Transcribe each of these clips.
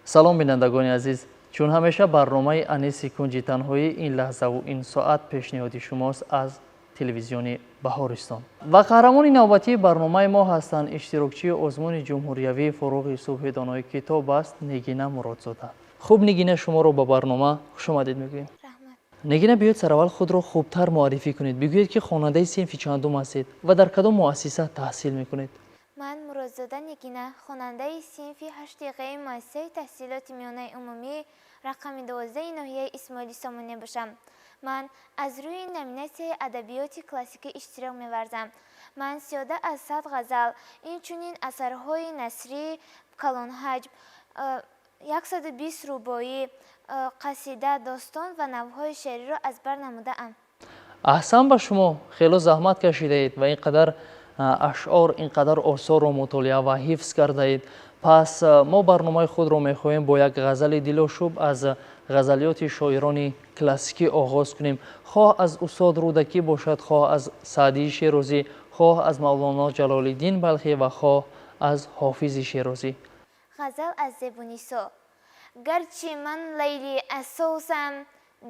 салом бинандагони азиз, чун ҳамеша барномаи аниси кунҷи танҳоӣ ин лаҳзаву ин соат пешниҳоди шумост аз телевизиони баҳористон. Ва қаҳрамони навбатии барномаи мо ҳастанд иштирокчии озмуни ҷумҳуриявии фуруғи субҳи донои китоб аст Нигина Муродзода. Хуб Нигина, шуморо ба барнома хушомадед мегӯем. Нигина, биёед сараввал худро хубтар муаррифӣ кунед. Бигӯед ки хонандаи синфи чандум ҳастед ва дар кадом муассиса таҳсил мекунед? من مرادزاده نگینه خواننده صنفی 8 دقیقه مؤسسه تحصیلات میانه عمومی رقم 12 ناحیه اسماعیلی سامانه باشم. من از روی نمینه ادبیات کلاسیک اشتراک می‌ورزم. من 1300 غزل، این چنین اثرهای نثری، کلان حجم، 120 رباعی، قصیده، داستان و نوهای شعری را از بر نموده‌ام. احسن به شما، خیلی زحمت کشیدید و اینقدر اشعار، اینقدر آثار رو مطالعه و حفظ کردید. پس ما برنامه خود رو میخواهیم با یک غزل دلاشوب از غزلیات شاعران کلاسیکی آغاز کنیم. خواه از استاد رودکی باشد، خواه از سعدی شیرازی، خواه از مولانا جلال الدین بلخی و خواه از حافظ شیرازی. غزل از زبونی سو. گرچه من لیلی اساسم،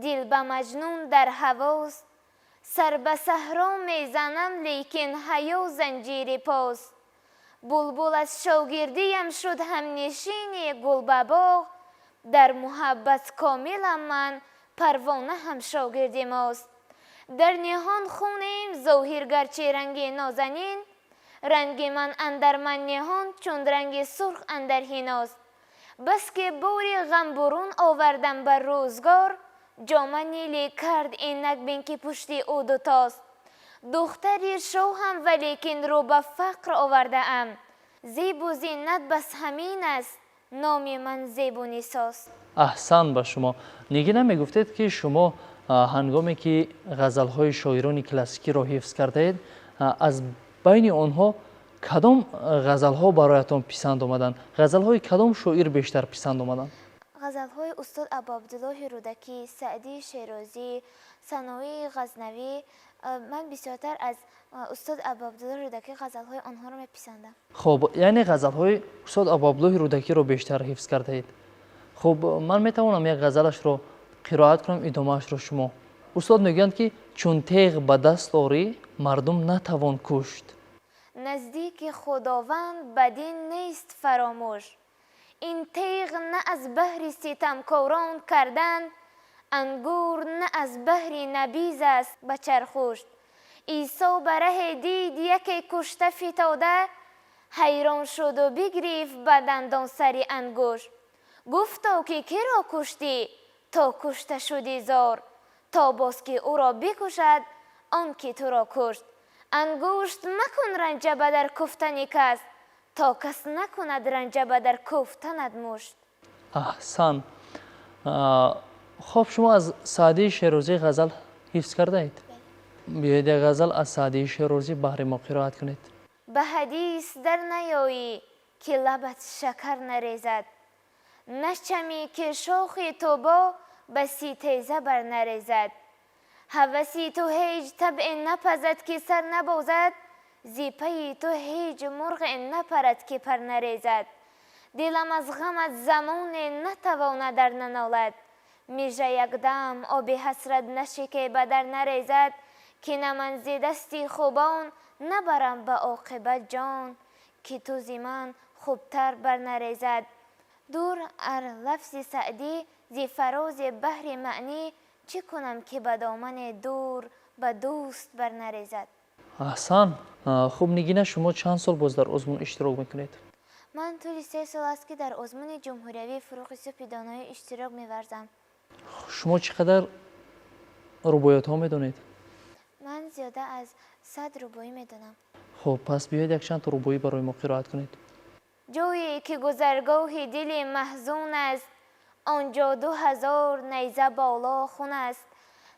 دل به مجنون در هواست، سر به صحرا میزنم لیکن حیا زنجیر پاست. بلبل از شاگردیم شد همنشین گل به باغ، در محبت کاملم من، پروانه هم شاگرد ماست. در نهان خونیم ظاهر گرچه رنگ نازنین، رنگ من اندر من نهان چون رنگ سرخ اندر حناست. بس که باری غم برون آوردم بر روزگار، جامه نیلی کرد اینک بین که پشتی او دوتاست. دختری شوهم ولیکن رو به فقر آورده ام، زیب و زینت بس همین است، نام من زیب و نیساست. احسن به شما. نگینه میگفتید که شما هنگامی که غزلهای شاعران کلاسیکی را حفظ کردید، از بین آنها کدام غزلها برایتان پسند آمدند؟ غزلهای کدام شاعر بیشتر پسند آمدند؟ غزل‌های استاد ابوعبدالله رودکی، سعدی شیرازی، ثنایی غزنوی، من بسیارتر از استاد ابوعبدالله رودکی غزل‌های آنها را میپسندم. خب یعنی غزل‌های استاد ابوعبدالله رودکی را بیشتر حفظ کرده اید. خب من میتوانم یک غزلش را قرائت کنم، ادامه‌اش را شما. استاد میگویند که چون تیغ به دست آری مردم نتوان کشت. نزدیک خداوند بدین نیست فراموش، این تیغ نه از بهر ستمکاران کردن، انگور نه از بهر نبیذ است به چرخوش. عیسی بره دید یکی کشته فتاده، حیران شد و بگریفت به دندان سری انگوش. گفتا که کی را کشتی تا کشته شدی زار، تا باز که او را بکشد آن که تو را کشت. انگشت مکن رنجه به در کفتن کس، تا کس نکند رنجه به در کوفتنت مشت. احسن. خب شما از سعدی شیرازی غزل حفظ کرده اید؟ بیاید یک غزل از سعدی شیرازی بهر ما قرائت کنید. به حدیث در نیایی که لبت شکر نریزد، نشمی که شاخ تو با بسی تیزه بر نریزد. هوسی تو هیچ طبع نپزد که سر نبازد، زیپی تو هیچ مرغ نپرد که پر نریزد. دلم از غمت زمان نتواند در ننالد، میشه یک دم آب حسرت نشکه به در نریزد. که نه من ز دستی خوبان نبرم به عاقبت جان، که تو زی من خوبتر بر نریزد. دور ار لفظ سعدی زی فراز بحر معنی، چه کنم که به دامن دور به دوست بر نریزد. احسن. خوب نگینه، شما چند سال باز در آزمون اشتراک میکنید؟ من طول 3 سال است که در آزمون جمهوریوی فروغ صبح دانایی اشتراک می‌ورزم. شما چقدر رباعیات ها میدونید؟ من زیاده از 100 رباعی میدونم. خب پس بیاید یک چند تا رباعی برای ما قرائت کنید. جایی که گذرگاه دل محزون است، آنجا 2000 نیزه بالا خون است.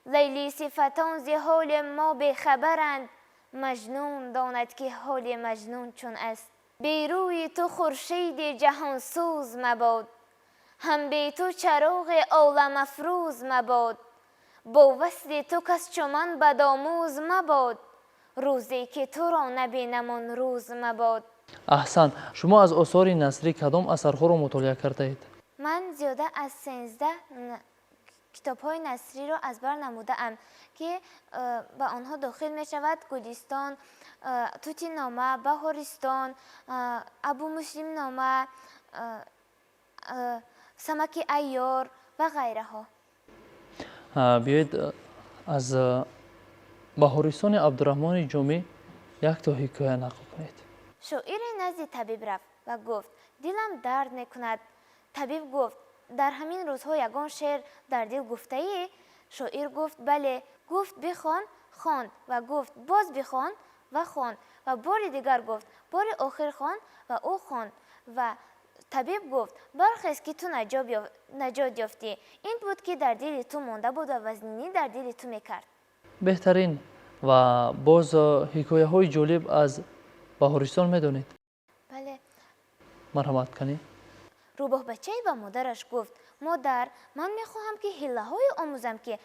لیلی صفتان ز حال ما بخبرند، مجنون داند که حال مجنون چون است. بی روی تو خورشید جهان سوز مباد، هم بی تو چراغ عالم افروز مباد. با وصل تو کس چو من بدآموز مباد، روزی که تو را نبینم آن روز مباد. احسن. شما از آثار نثری کدام اثرها را مطالعه کرده اید؟ من زیاده از 13 کتاب‌های نثری را از بر نموده‌ام که به آنها داخل می شود گلستان، توتی نامه، بهارستان، ابو مسلم نامه، سمک ایار و غیره ها. بیایید از بهارستان عبدالرحمن جامی یک تا حکایه نقل کنید. شاعر نزد طبیب رفت و گفت دلم درد میکند. طبیب گفت در همین روزها یگان شعر در دل گفته ای؟ شاعر گفت بله. گفت بخوان. خواند و گفت باز بخوان و خواند و بار دیگر گفت بار آخر خواند و او خواند و طبیب گفت برخیز که تو نجات یافتی. این بود که در دل تو مانده بود و وزنینی در دل تو میکرد. بهترین و باز حکایه های جالب از بهارستان میدونید؟ بله. مرحمت کنید. روباه بچه به مادرش گفت مادر من میخواهم که حیله های آموزم که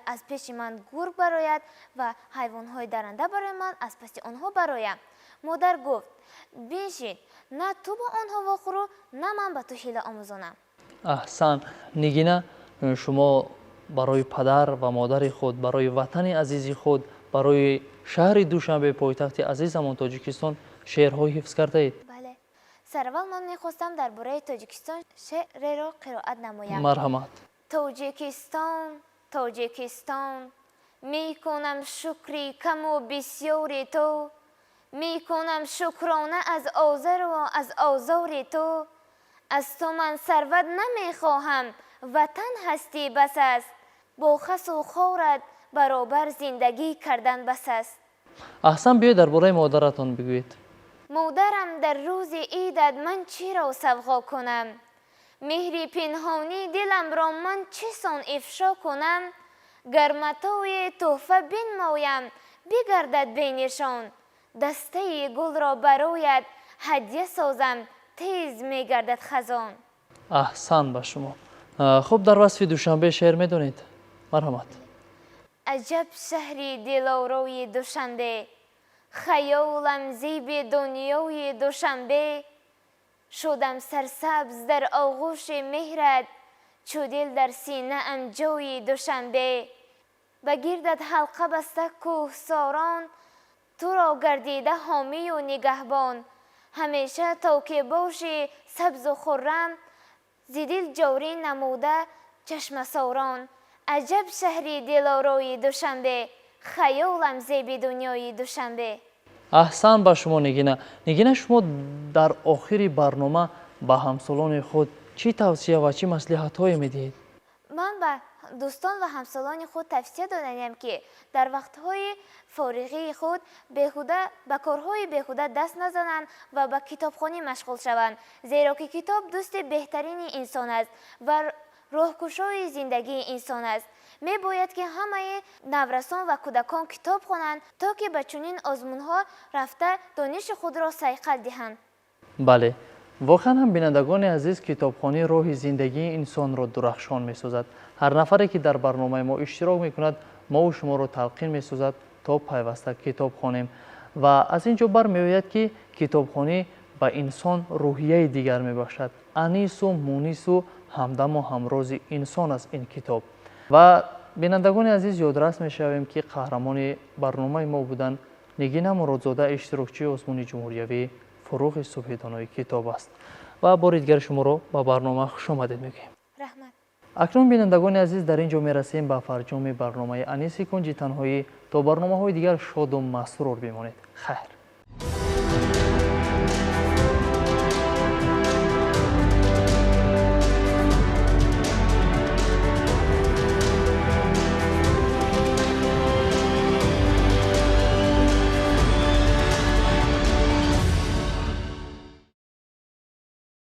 از پیش من گرگ براید و حیوان های درنده برای من از پس آنها برایم. مادر گفت بنشین، نه تو با آنها واخورو نه من به تو حیله آموزانم. احسن. نگینه شما برای پدر و مادر خود، برای وطن عزیز خود، برای شهر دوشنبه پایتخت عزیزمان تاجیکستان شعرهای حفظ کرده اید؟ بله. سرول من میخواستم درباره تاجیکستان شعر را قرائت نمایم. مرحمت. تاجیکستان تاجیکستان میکنم شکری کم و بسیاری تو، میکنم شکرانه از آذر و از آزار تو. از تو من ثروت نمیخواهم، وطن هستی بس است، با خس و خورت برابر زندگی کردن بس است. احسن. بیایید درباره مادرتان بگویید. مادرم در روز عیدت من چی را سوغا کنم؟ مهری پنهانی دلم را من چه سان افشا کنم؟ گرمتای تحفه بنمایم بگردد بینشان، دسته گل را برایت هدیه سازم تیز میگردد خزان. احسن به شما. خب در وصف دوشنبه شعر میدونید؟ مرحمت. عجب شهری دلارای دوشنبه، خیالم زیب دنیای دوشنبه. شدم سرسبز در آغوش مهرت، چو دل در سینه ام جای دوشنبه. بگیردت حلقه بسته کوهساران، تو را گردیده حامی و نگهبان. همیشه تا که باشی سبز و خرم، ز دل جوری نموده چشم ساران. عجب شهری دلارای دوشنبه، خیالم زیب دنیای دوشنبه. احسن به شما نگینه. نگینه شما در آخر برنامه به همسالان خود چی توصیه و چی مصلحت های میدهید؟ من به دوستان و همسالان خود توصیه دادم که در وقتهای فارغی خود بیهوده به کارهای بیهوده دست نزنند و به کتابخوانی مشغول شوند، زیرا که کتاب دوست بهترین انسان است و راهگشای زندگی انسان است. می باید که همه نورسان و کودکان کتاب خوانند تا که به چنین آزمونها رفته دانش خود را صیقل دهند. بله، واقعا هم بینندگان عزیز کتابخوانی راه زندگی انسان را درخشان می سازد. هر نفری که در برنامه ما اشتراک می کند ما و شما را تلقین می سازد تا پیوسته کتاب خوانیم و از اینجا برمیآید که کتابخوانی به انسان روحیه دیگر می باشد. انیس و مونیس و همدم و همراز انسان است این کتاب. و بینندگان عزیز یادرس می شویم که قهرمان برنامه ما بودن نگینه مرادزاده اشتراکچی آزمون جمهوریوی فروغ صبحدانای کتاب است و بار دیگر شما را به برنامه خوش آمدید میگیم. رحمت. اکنون بینندگان عزیز در اینجا می رسیم به فرجام برنامه انیس کنج تنهایی. تا برنامه های دیگر شاد و مسرور بمانید. خیر.